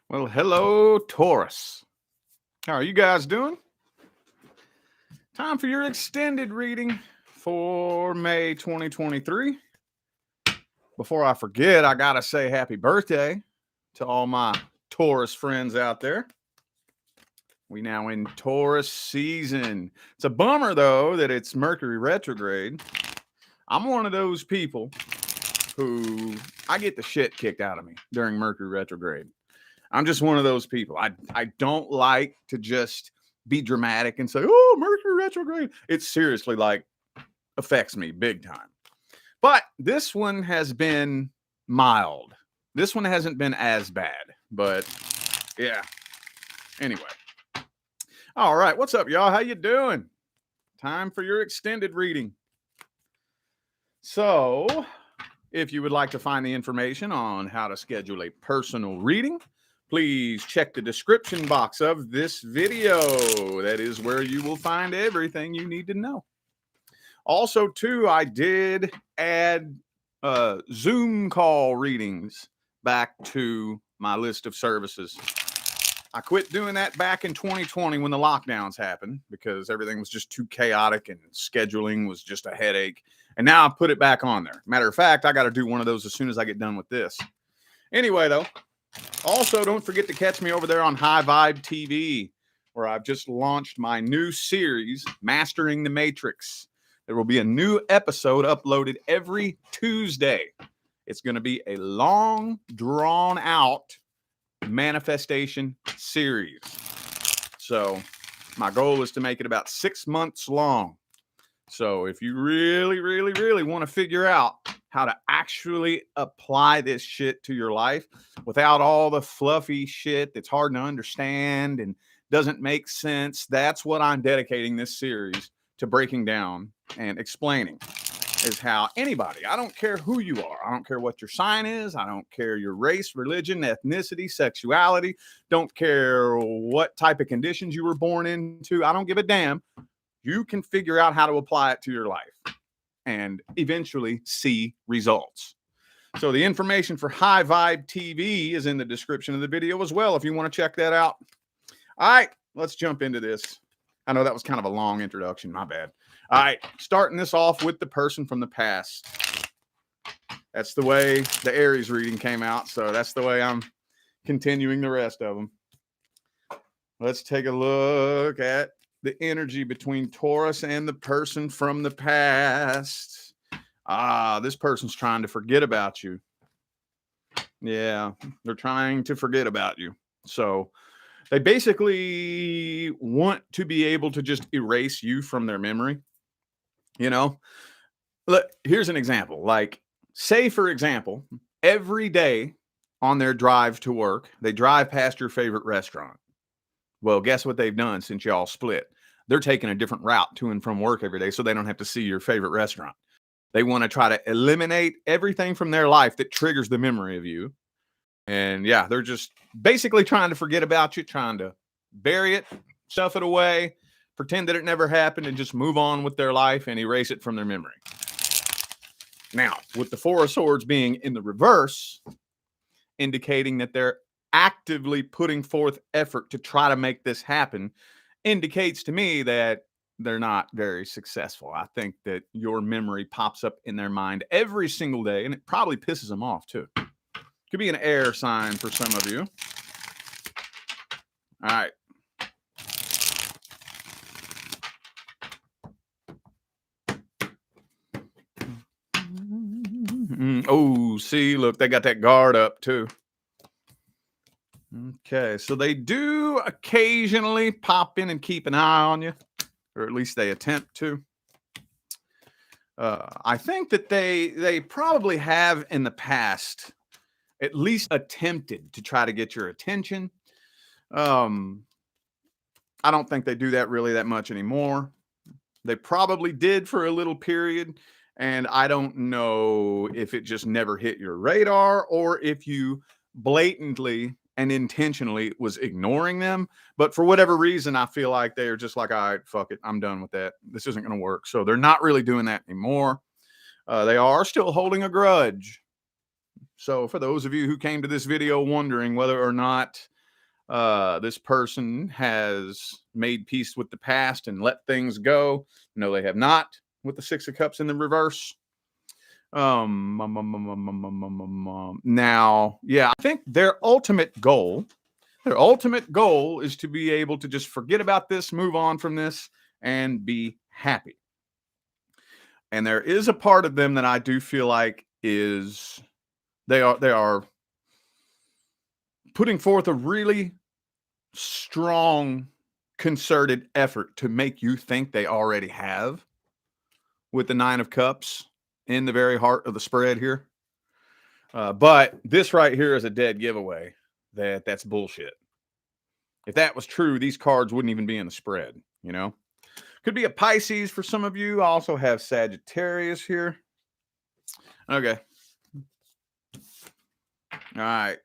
Well, hello, Taurus. How are you guys doing? Time for your extended reading for May 2023. Before I forget, I got to say happy birthday to all my Taurus friends out there. We now in Taurus season. It's a bummer, though, that it's Mercury retrograde. I'm one of those people who I get the shit kicked out of me during Mercury retrograde. I'm just one of those people. I don't like to just be dramatic and say, "Oh, Mercury retrograde." It seriously affects me big time. But this one has been mild. This one hasn't been as bad. But yeah. Anyway. All right, what's up, y'all? How you doing? Time for your extended reading. So, if you would like to find the information on how to schedule a personal reading, please check the description box of this video. That is where you will find everything you need to know. Also, too, I did add Zoom call readings back to my list of services. I quit doing that back in 2020 when the lockdowns happened because everything was just too chaotic and scheduling was just a headache. And now I put it back on there. Matter of fact, I got to do one of those as soon as I get done with this. Anyway, though, also, don't forget to catch me over there on High Vibe TV, where I've just launched my new series, Mastering the Matrix. There will be a new episode uploaded every Tuesday. It's going to be a long, drawn-out manifestation series. So, my goal is to make it about 6 months long. So, if you really, really, really want to figure out how to actually apply this shit to your life without all the fluffy shit that's hard to understand and doesn't make sense. That's what I'm dedicating this series to breaking down and explaining, is how anybody, I don't care who you are, I don't care what your sign is, I don't care your race, religion, ethnicity, sexuality, don't care what type of conditions you were born into, I don't give a damn. You can figure out how to apply it to your life and eventually see results. So the information for High Vibe TV is in the description of the video as well if you want to check that out. All right, let's jump into this. I know that was kind of a long introduction, my bad. All right, starting this off with the person from the past. That's the way the Aries reading came out, so that's the way I'm continuing the rest of them. Let's take a look at the energy between Taurus and the person from the past. This person's trying to forget about you. Yeah, they're trying to forget about you. So they basically want to be able to just erase you from their memory. You know, look, here's an example. Like, say, for example, every day on their drive to work, they drive past your favorite restaurant. Well, guess what they've done since y'all split? They're taking a different route to and from work every day so they don't have to see your favorite restaurant. They want to try to eliminate everything from their life that triggers the memory of you. And yeah, they're just basically trying to forget about you, trying to bury it, stuff it away, pretend that it never happened, and just move on with their life and erase it from their memory. Now, with the Four of Swords being in the reverse, indicating that they're actively putting forth effort to try to make this happen, indicates to me that they're not very successful. I think that your memory pops up in their mind every single day, and it probably pisses them off too. Could be an air sign for some of you. All right. Oh, see, look, they got that guard up too. Okay, so they do occasionally pop in and keep an eye on you, or at least they attempt to. I think that they probably have in the past at least attempted to try to get your attention. I don't think they do that really that much anymore. They probably did for a little period, and I don't know if it just never hit your radar or if you blatantly and intentionally was ignoring them. But for whatever reason, I feel like they're just like, all right, fuck it, I'm done with that. This isn't going to work. So they're not really doing that anymore. They are still holding a grudge. So for those of you who came to this video wondering whether or not This person has made peace with the past and let things go. No, they have not, with the Six of Cups in the reverse. Now, yeah, I think their ultimate goal is to be able to just forget about this, move on from this, and be happy. And there is a part of them that I do feel like is they are putting forth a really strong concerted effort to make you think they already have, with the Nine of Cups in the very heart of the spread here. But this right here is a dead giveaway that's bullshit. If that was true, these cards wouldn't even be in the spread, you know? Could be a Pisces for some of you. I also have Sagittarius here. Okay. All right.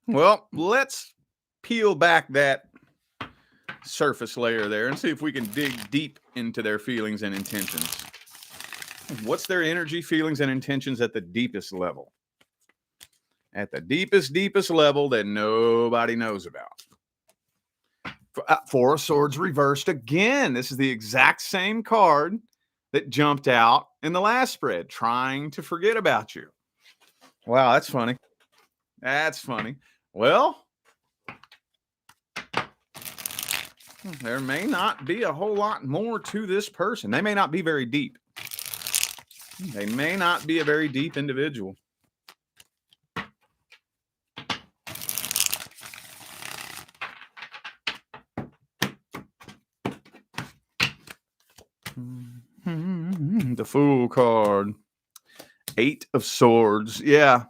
Well, let's peel back that surface layer there and see if we can dig deep into their feelings and intentions. What's their energy, feelings, and intentions at the deepest level? At the deepest level that nobody knows about. Four of Swords reversed again. This is the exact same card that jumped out in the last spread, trying to forget about you. Wow, that's funny. That's funny. Well, there may not be a whole lot more to this person. They may not be very deep. They may not be a very deep individual. The Fool card. Eight of Swords. Yeah.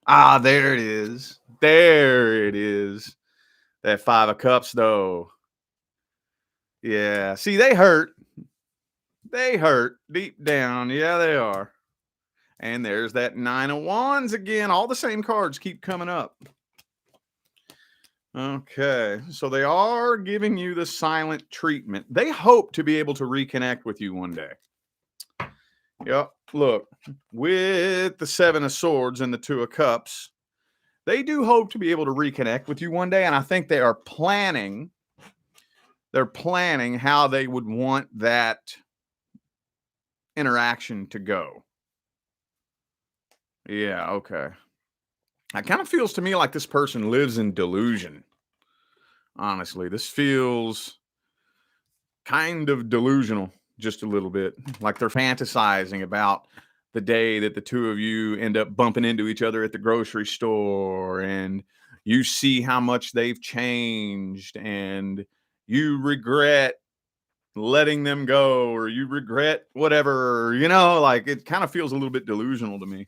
Ah, there it is. There it is. That Five of Cups, though. Yeah. See, they hurt. They hurt deep down. Yeah, they are. And there's that Nine of Wands again. All the same cards keep coming up. Okay. So they are giving you the silent treatment. They hope to be able to reconnect with you one day. Yep. Look, with the Seven of Swords and the Two of Cups, they do hope to be able to reconnect with you one day. And I think they are planning. They're planning how they would want that interaction to go. Yeah, okay. It kind of feels to me like this person lives in delusion. Honestly, this feels kind of delusional, just a little bit. Like they're fantasizing about the day that the two of you end up bumping into each other at the grocery store and you see how much they've changed and you regret letting them go or you regret whatever, you know, like it kind of feels a little bit delusional to me.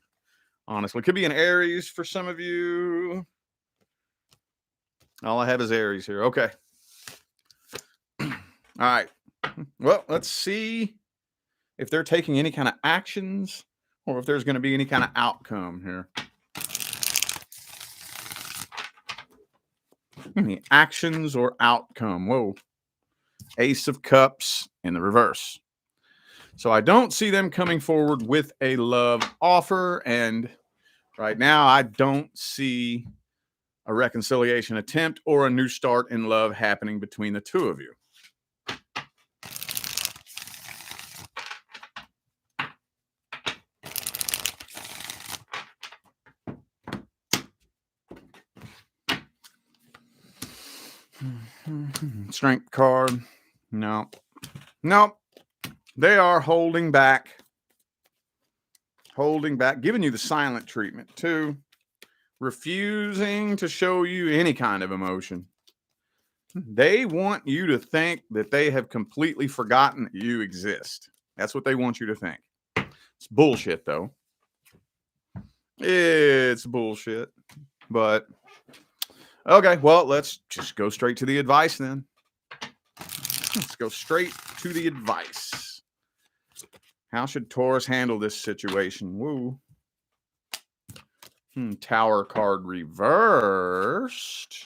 Honestly, it could be an Aries for some of you. All I have is Aries here. Okay. All right. Well, let's see if they're taking any kind of actions or if there's going to be any kind of outcome here. Any actions or outcome? Whoa. Ace of Cups in the reverse. So I don't see them coming forward with a love offer. And right now, I don't see a reconciliation attempt or a new start in love happening between the two of you. Strength card. No. Nope. They are holding back. Holding back. Giving you the silent treatment too. Refusing to show you any kind of emotion. They want you to think that they have completely forgotten that you exist. That's what they want you to think. It's bullshit, though. It's bullshit. But, okay, well, let's just go straight to the advice then. Let's go straight to the advice. How should Taurus handle this situation? Woo. Tower card reversed.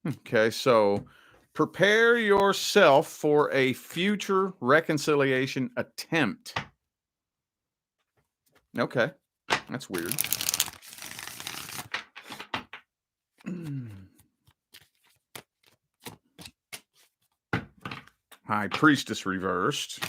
Okay, so prepare yourself for a future reconciliation attempt. Okay, that's weird. High Priestess reversed.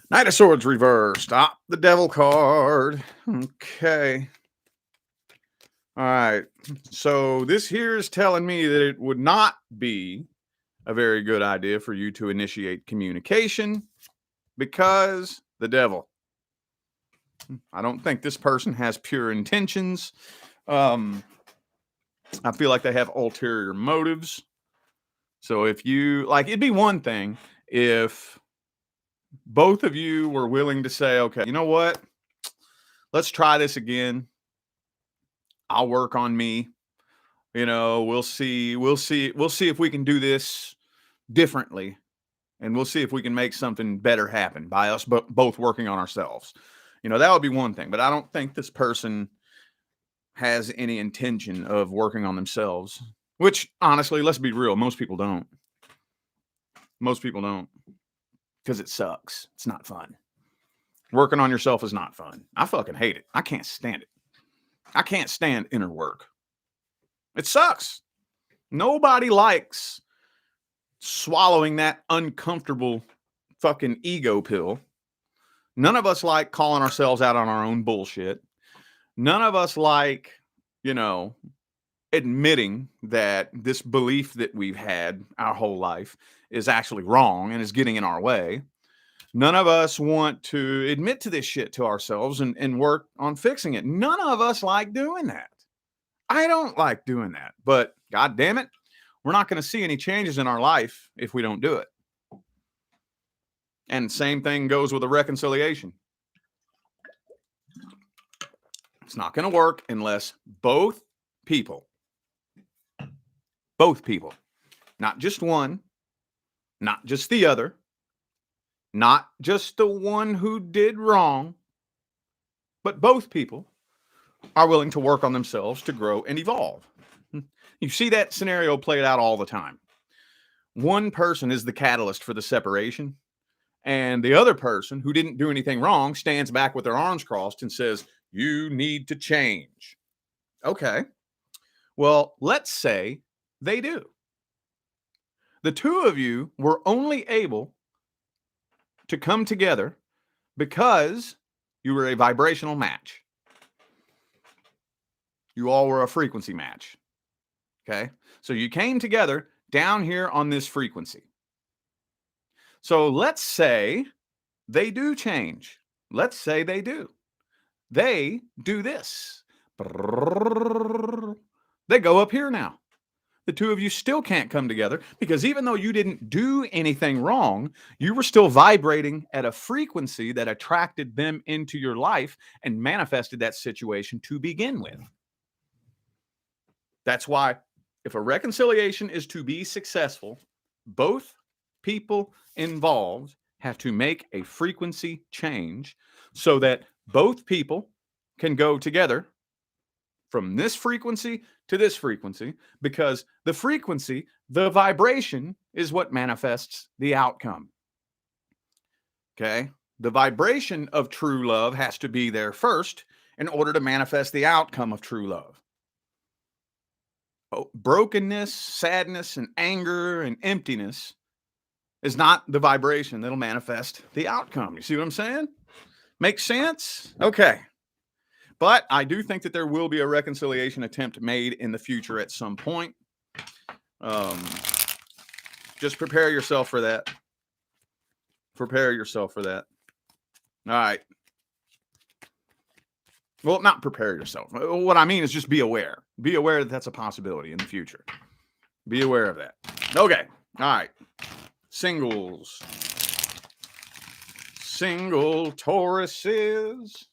Knight of Swords reversed. Ah, the Devil card. Okay. All right. So this here is telling me that it would not be a very good idea for you to initiate communication because the devil. I don't think this person has pure intentions. I feel like they have ulterior motives. So if you like, it'd be one thing if both of you were willing to say, okay, you know what? Let's try this again. I'll work on me. You know, we'll see if we can do this differently, and we'll see if we can make something better happen by us both working on ourselves. You know, that would be one thing, but I don't think this person has any intention of working on themselves, which honestly, let's be real, most people don't. Most people don't, because it sucks. It's not fun. Working on yourself is not fun. I fucking hate it. I can't stand it. I can't stand inner work. It sucks. Nobody likes swallowing that uncomfortable fucking ego pill. None of us like calling ourselves out on our own bullshit. None of us like, you know, admitting that this belief that we've had our whole life is actually wrong and is getting in our way. None of us want to admit to this shit to ourselves and work on fixing it. None of us like doing that. I don't like doing that, but God damn it, we're not going to see any changes in our life if we don't do it. And same thing goes with a reconciliation. It's not going to work unless both people, not just one, not just the other, not just the one who did wrong, but both people are willing to work on themselves to grow and evolve. You see that scenario played out all the time. One person is the catalyst for the separation, and the other person who didn't do anything wrong stands back with their arms crossed and says, you need to change. Okay. Well, let's say they do. The two of you were only able to come together because you were a vibrational match. You all were a frequency match. Okay. So you came together down here on this frequency. So let's say they do change. Let's say they do. They do this. They go up here now. The two of you still can't come together because even though you didn't do anything wrong, you were still vibrating at a frequency that attracted them into your life and manifested that situation to begin with. That's why if a reconciliation is to be successful, both people involved have to make a frequency change so that both people can go together from this frequency to this frequency, because the frequency, the vibration, is what manifests the outcome. Okay? The vibration of true love has to be there first in order to manifest the outcome of true love. Brokenness, sadness, and anger and emptiness is not the vibration that'll manifest the outcome. You see what I'm saying? Makes sense? Okay. But I do think that there will be a reconciliation attempt made in the future at some point. Just prepare yourself for that. Prepare yourself for that. All right. Well, not prepare yourself. What I mean is just be aware. Be aware that that's a possibility in the future. Be aware of that. Okay. All right. Singles. Single Tauruses.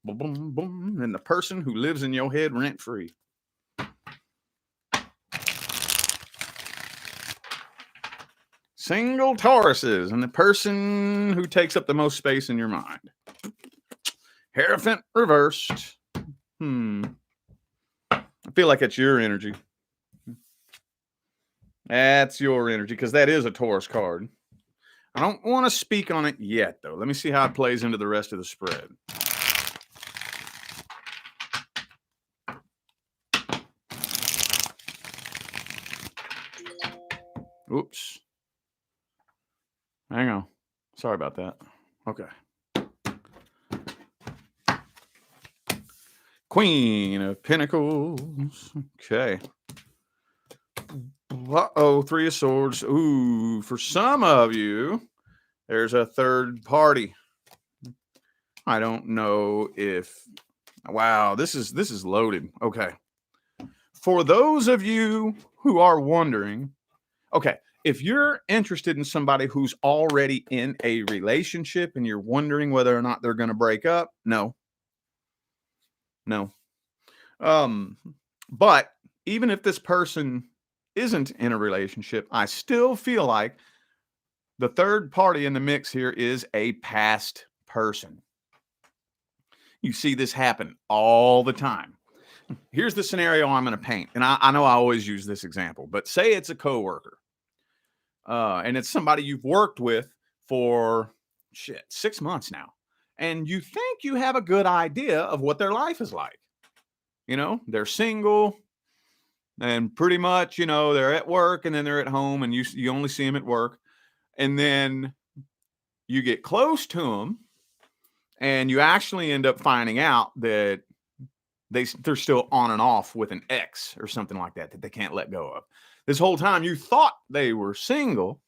Boom, boom, boom. And the person who lives in your head rent free. Single Tauruses and the person who takes up the most space in your mind. Hierophant reversed. I feel like it's your energy. That's your energy, because that is a Taurus card. I don't want to speak on it yet, though. Let me see how it plays into the rest of the spread. Oops. Hang on. Sorry about that. Okay. Queen of Pentacles. Okay. Uh-oh, Three of Swords. Ooh, for some of you, there's a third party. I don't know if... Wow, this is loaded. Okay. For those of you who are wondering, okay, if you're interested in somebody who's already in a relationship and you're wondering whether or not they're going to break up, no. But even if this person isn't in a relationship, I still feel like the third party in the mix here is a past person. You see this happen all the time. Here's the scenario I'm going to paint. And I know I always use this example, but say it's a coworker. And it's somebody you've worked with for 6 months now. And you think you have a good idea of what their life is like. You know, they're single and pretty much, you know, they're at work and then they're at home and you only see them at work. And then you get close to them and you actually end up finding out that they're still on and off with an ex or something like that they can't let go of. This whole time you thought they were single.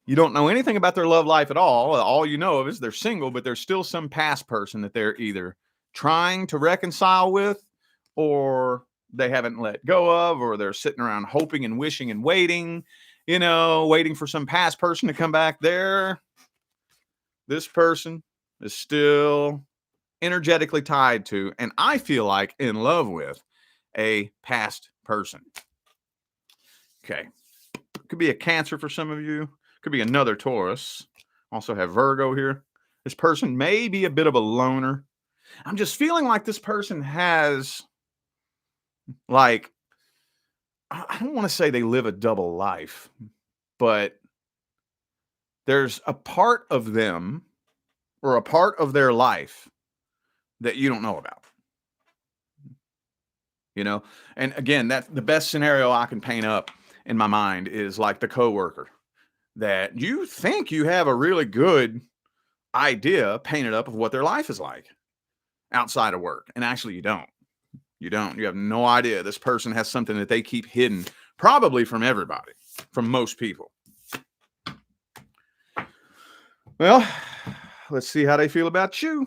You don't know anything about their love life at all. All you know of is they're single, but there's still some past person that they're either trying to reconcile with, or they haven't let go of, or they're sitting around hoping and wishing and waiting, you know, waiting for some past person to come back there. This person is still energetically tied to, and I feel like in love with, a past person. Okay. Could be a Cancer for some of you. Could be another Taurus. Also have Virgo here. This person may be a bit of a loner. I'm just feeling like this person has, like, I don't want to say they live a double life, but there's a part of them or a part of their life that you don't know about. You know, and again, that's the best scenario I can paint up in my mind is like the coworker that you think you have a really good idea painted up of what their life is like outside of work. And actually you don't. You have no idea. This person has something that they keep hidden, probably from everybody, from most people. Well, let's see how they feel about you.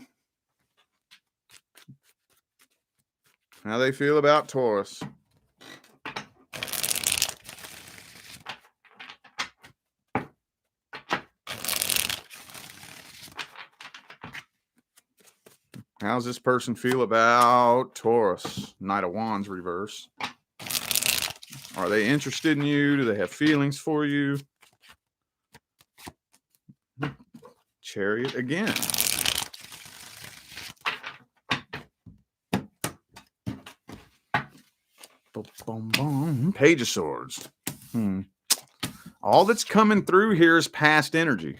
How they feel about Taurus. How's this person feel about Taurus? Knight of Wands reverse. Are they interested in you? Do they have feelings for you? Chariot again. Boom, boom. Page of Swords. All that's coming through here is past energy.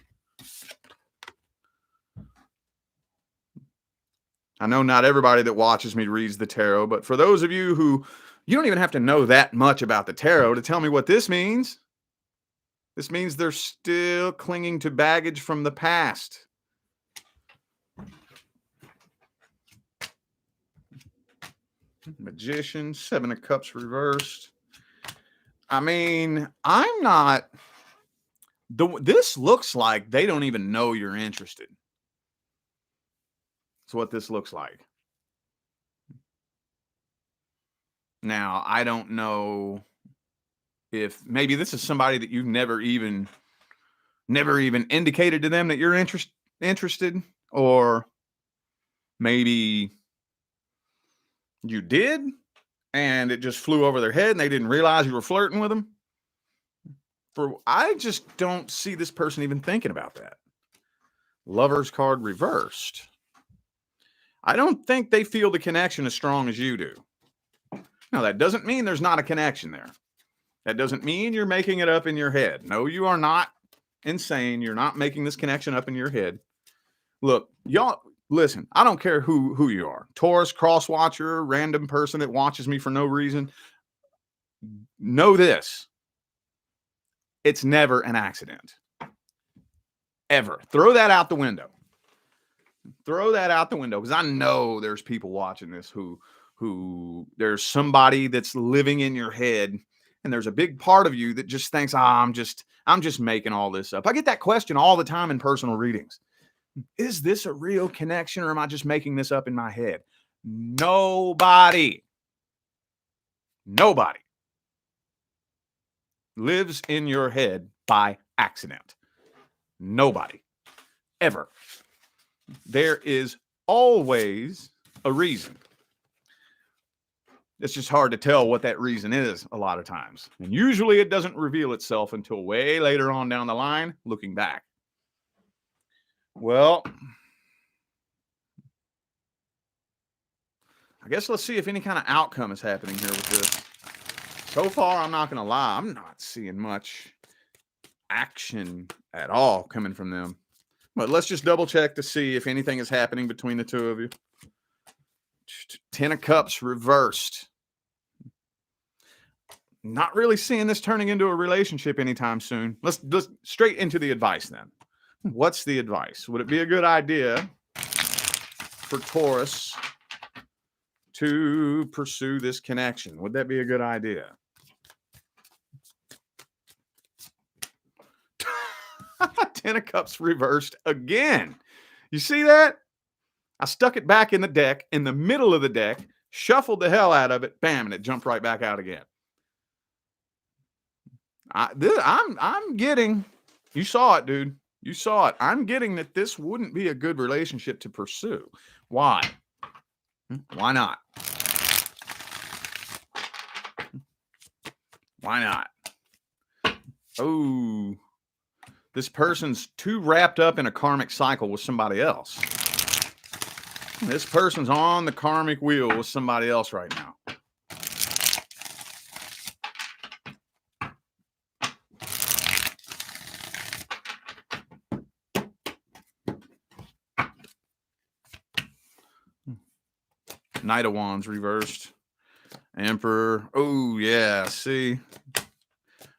I know not everybody that watches me reads the tarot, but for those of you who, you don't even have to know that much about the tarot to tell me what this means. This means they're still clinging to baggage from the past. Magician, Seven of Cups reversed. I mean, I'm not... This looks like they don't even know you're interested. That's what this looks like. Now, I don't know if maybe this is somebody that you've never even indicated to them that you're interested, or maybe you did and it just flew over their head and they didn't realize you were flirting with them. I just don't see this person even thinking about that. Lover's card reversed. I don't think they feel the connection as strong as you do. Now, that doesn't mean there's not a connection there. That doesn't mean you're making it up in your head. No, you are not insane. You're not making this connection up in your head. Look, y'all, listen, I don't care who you are. Taurus, cross watcher, random person that watches me for no reason. Know this. It's never an accident. Ever. Throw that out the window. Throw that out the window, because I know there's people watching this who there's somebody that's living in your head, and there's a big part of you that just thinks, I'm just making all this up. I get that question all the time in personal readings. Is this a real connection, or am I just making this up in my head? Nobody lives in your head by accident. Nobody. Ever. There is always a reason. It's just hard to tell what that reason is a lot of times. And usually it doesn't reveal itself until way later on down the line, looking back. Well, I guess let's see if any kind of outcome is happening here with this. So far, I'm not going to lie, I'm not seeing much action at all coming from them. But let's just double check to see if anything is happening between the two of you. 10 of Cups reversed. Not really seeing this turning into a relationship anytime soon. Let's straight into the advice then. What's the advice? Would it be a good idea for Taurus to pursue this connection? Would that be a good idea? Ten of Cups reversed again. You see that? I stuck it back in the deck, in the middle of the deck, shuffled the hell out of it, bam, and it jumped right back out again. I'm getting, you saw it, dude. You saw it. I'm getting that this wouldn't be a good relationship to pursue. Why? Why not? Why not? Oh, this person's too wrapped up in a karmic cycle with somebody else. This person's on the karmic wheel with somebody else right now. Knight of Wands reversed. Emperor. Oh, yeah. See,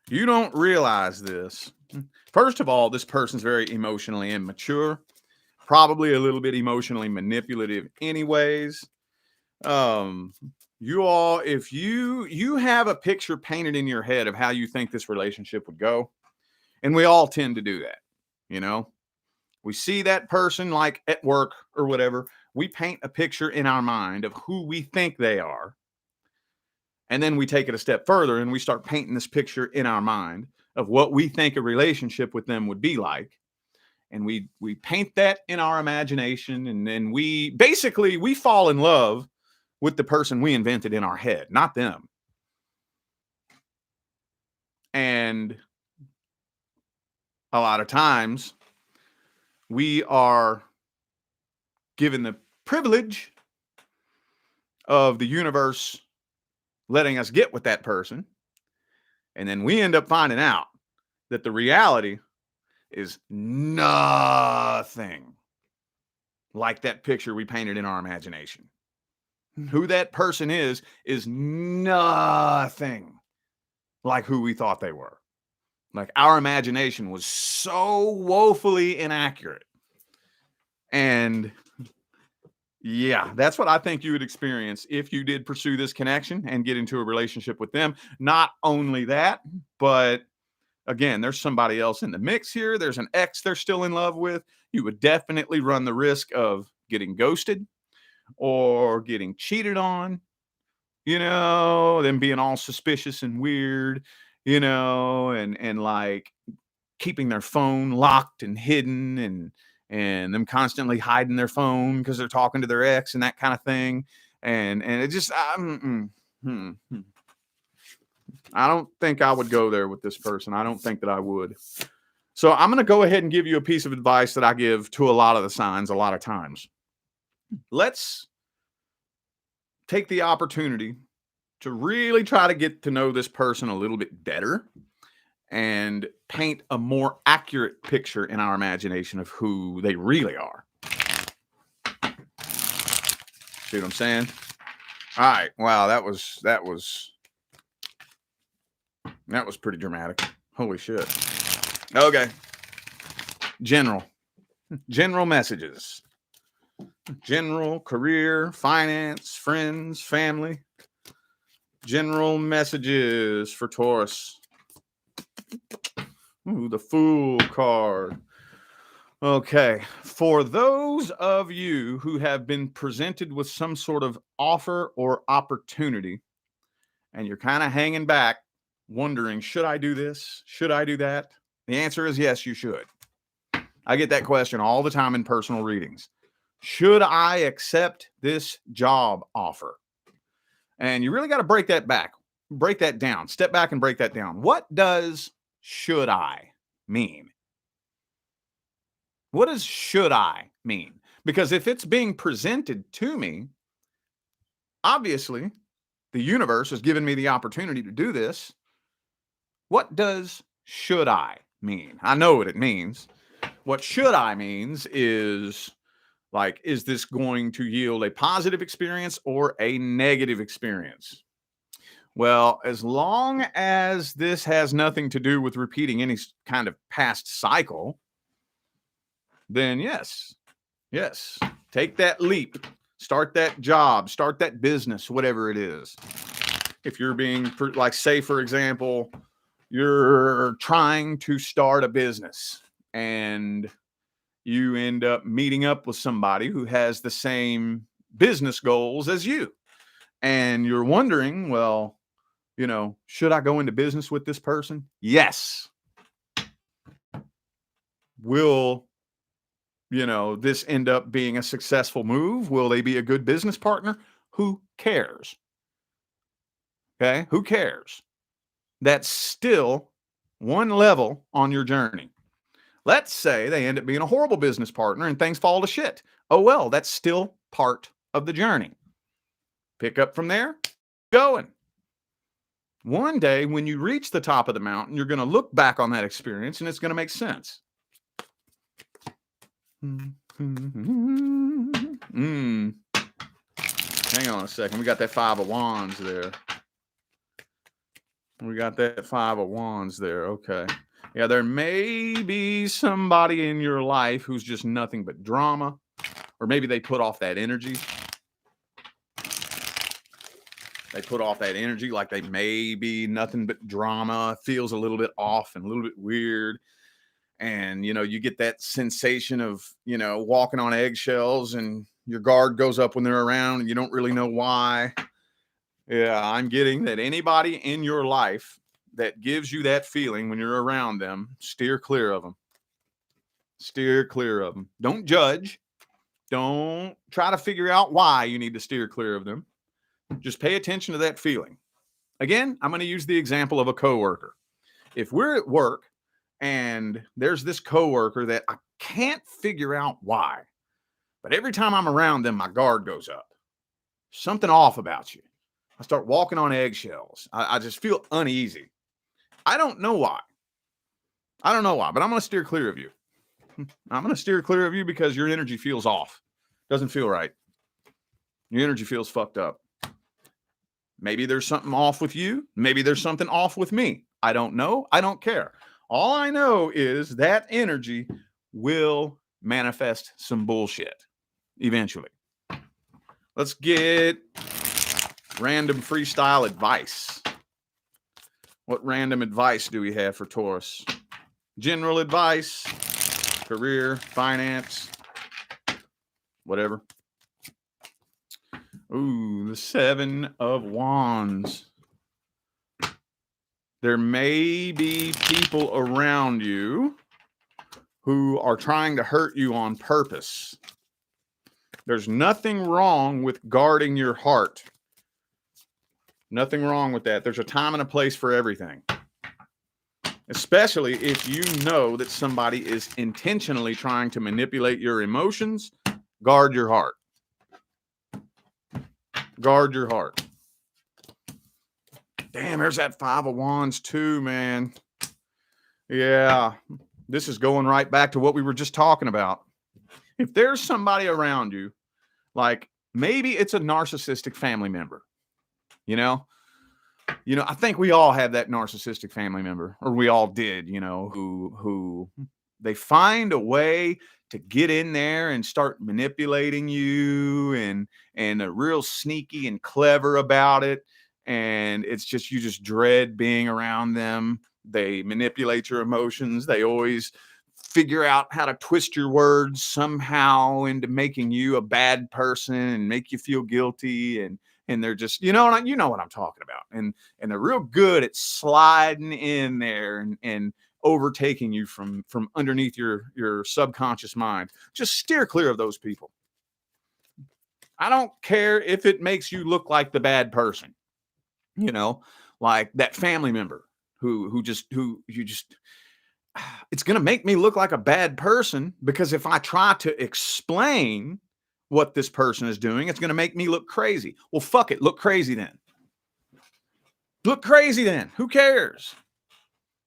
you don't realize this. First of all, this person's very emotionally immature, probably a little bit emotionally manipulative anyways. You all, if you have a picture painted in your head of how you think this relationship would go, and we all tend to do that, you know, we see that person like at work or whatever, we paint a picture in our mind of who we think they are. And then we take it a step further and we start painting this picture in our mind of what we think a relationship with them would be like. And we paint that in our imagination. And then we fall in love with the person we invented in our head, not them. And a lot of times we are given the privilege of the universe letting us get with that person. And then we end up finding out that the reality is nothing like that picture we painted in our imagination. Who that person is nothing like who we thought they were. Like our imagination was so woefully inaccurate. And yeah, that's what I think you would experience if you did pursue this connection and get into a relationship with them. Not only that, but again, there's somebody else in the mix here. There's an ex they're still in love with. You would definitely run the risk of getting ghosted or getting cheated on, you know, them being all suspicious and weird, you know, and like keeping their phone locked and hidden and them constantly hiding their phone because they're talking to their ex and that kind of thing. And it just, I don't think I would go there with this person. I don't think that I would. So I'm going to go ahead and give you a piece of advice that I give to a lot of the signs a lot of times. Let's take the opportunity to really try to get to know this person a little bit better and paint a more accurate picture in our imagination of who they really are. See what I'm saying? All right. Wow, that was pretty dramatic. Holy shit. Okay. General messages. General, career, finance, friends, family. General messages for Taurus. Ooh, the Fool card. Okay. For those of you who have been presented with some sort of offer or opportunity, and you're kind of hanging back, wondering, should I do this? Should I do that? The answer is yes, you should. I get that question all the time in personal readings. Should I accept this job offer? And you really got to break that down, step back and break that down. What does should I mean? What does should I mean? Because if it's being presented to me, obviously the universe has given me the opportunity to do this. What does should I mean? I know what it means. What should I means is like, is this going to yield a positive experience or a negative experience? Well, as long as this has nothing to do with repeating any kind of past cycle, then yes, take that leap, start that job, start that business, whatever it is. If you're being like, say, for example, you're trying to start a business and you end up meeting up with somebody who has the same business goals as you. And you're wondering, well, should I go into business with this person? Yes. Will, this end up being a successful move? Will they be a good business partner? Who cares? Okay. Who cares? That's still one level on your journey. Let's say they end up being a horrible business partner and things fall to shit. Oh, well, that's still part of the journey. Pick up from there, going. One day when you reach the top of the mountain, you're going to look back on that experience and it's going to make sense. Hang on a second. We got that 5 of Wands there. Okay. Yeah, there may be somebody in your life who's just nothing but drama, or maybe they put off that energy. Like they may be nothing but drama, feels a little bit off and a little bit weird. And, you get that sensation of, walking on eggshells and your guard goes up when they're around and you don't really know why. Yeah, I'm getting that anybody in your life that gives you that feeling when you're around them, steer clear of them. Don't judge. Don't try to figure out why you need to steer clear of them. Just pay attention to that feeling. Again, I'm going to use the example of a coworker. If we're at work and there's this coworker that I can't figure out why, but every time I'm around them, my guard goes up. Something off about you. I start walking on eggshells. I just feel uneasy. I don't know why, but I'm going to steer clear of you. I'm going to steer clear of you because your energy feels off. Doesn't feel right. Your energy feels fucked up. Maybe there's something off with you. Maybe there's something off with me. I don't know. I don't care. All I know is that energy will manifest some bullshit eventually. Let's get random freestyle advice. What random advice do we have for Taurus? General advice, career, finance, whatever. Ooh, the 7 of Wands. There may be people around you who are trying to hurt you on purpose. There's nothing wrong with guarding your heart. Nothing wrong with that. There's a time and a place for everything. Especially if you know that somebody is intentionally trying to manipulate your emotions, guard your heart. Guard your heart. Damn, there's that Five of Wands too, man. Yeah, this is going right back to what we were just talking about. If there's somebody around you, like maybe it's a narcissistic family member, you know, I think we all have that narcissistic family member, or we all did, who they find a way to get in there and start manipulating you, and they're real sneaky and clever about it. And it's just, you just dread being around them. They manipulate your emotions. They always figure out how to twist your words somehow into making you a bad person and make you feel guilty. And they're just, you know what I'm talking about. And they're real good at sliding in there and overtaking you from underneath your subconscious mind. Just steer clear of those people. I don't care if it makes you look like the bad person, like that family member who you just, it's going to make me look like a bad person, because if I try to explain what this person is doing, it's going to make me look crazy. Well, fuck it. Look crazy then. Look crazy then. Who cares?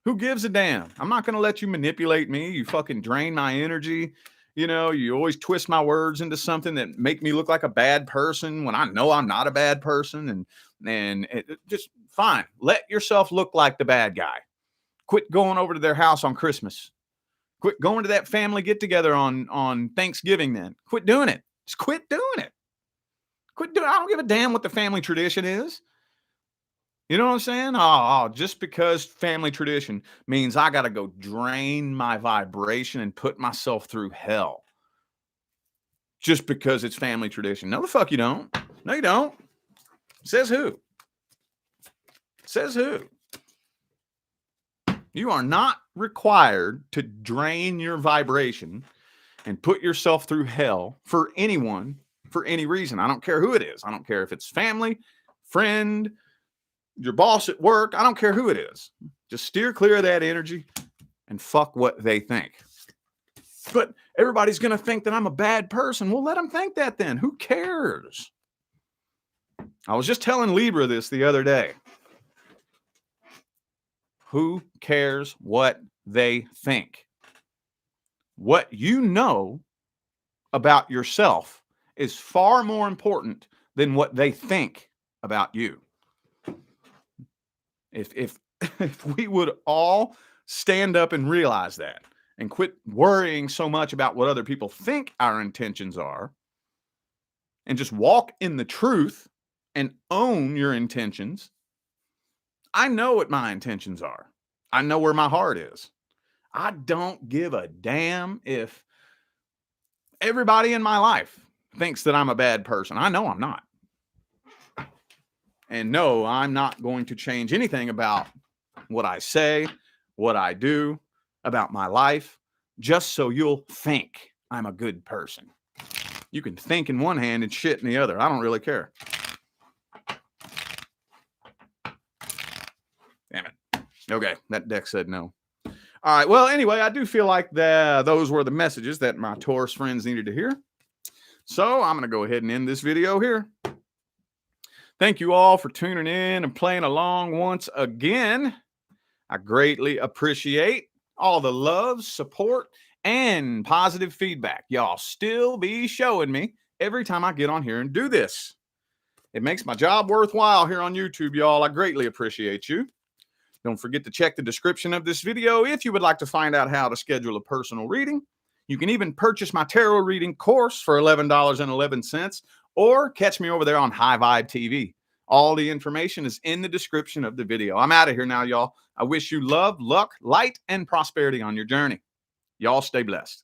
Who gives a damn? I'm not going to let you manipulate me. You fucking drain my energy. You always twist my words into something that make me look like a bad person when I know I'm not a bad person. And just fine. Let yourself look like the bad guy. Quit going over to their house on Christmas. Quit going to that family get together on Thanksgiving then. Quit doing it. Just quit doing it. Quit doing it. I don't give a damn what the family tradition is. You know what I'm saying? Oh, just because family tradition means I got to go drain my vibration and put myself through hell. Just because it's family tradition. No, the fuck you don't. No, you don't. Says who? Says who? You are not required to drain your vibration and put yourself through hell for anyone, for any reason. I don't care who it is. I don't care if it's family, friend, your boss at work. I don't care who it is. Just steer clear of that energy and fuck what they think. But everybody's going to think that I'm a bad person. Well, let them think that then. Who cares? I was just telling Libra this the other day. Who cares what they think? What you know about yourself is far more important than what they think about you. If we would all stand up and realize that and quit worrying so much about what other people think our intentions are, and just walk in the truth and own your intentions. I know what my intentions are. I know where my heart is. I don't give a damn if everybody in my life thinks that I'm a bad person. I know I'm not. And no, I'm not going to change anything about what I say, what I do, about my life, just so you'll think I'm a good person. You can think in one hand and shit in the other. I don't really care. Damn it. Okay, that deck said no. All right, well, anyway, I do feel like those were the messages that my Taurus friends needed to hear. So I'm going to go ahead and end this video here. Thank you all for tuning in and playing along once again. I greatly appreciate all the love, support, and positive feedback y'all still be showing me every time I get on here and do this. It makes my job worthwhile here on YouTube, y'all. I greatly appreciate you. Don't forget to check the description of this video if you would like to find out how to schedule a personal reading. You can even purchase my tarot reading course for $11.11, or catch me over there on High Vibe TV. All the information is in the description of the video. I'm out of here now, y'all. I wish you love, luck, light, and prosperity on your journey. Y'all stay blessed.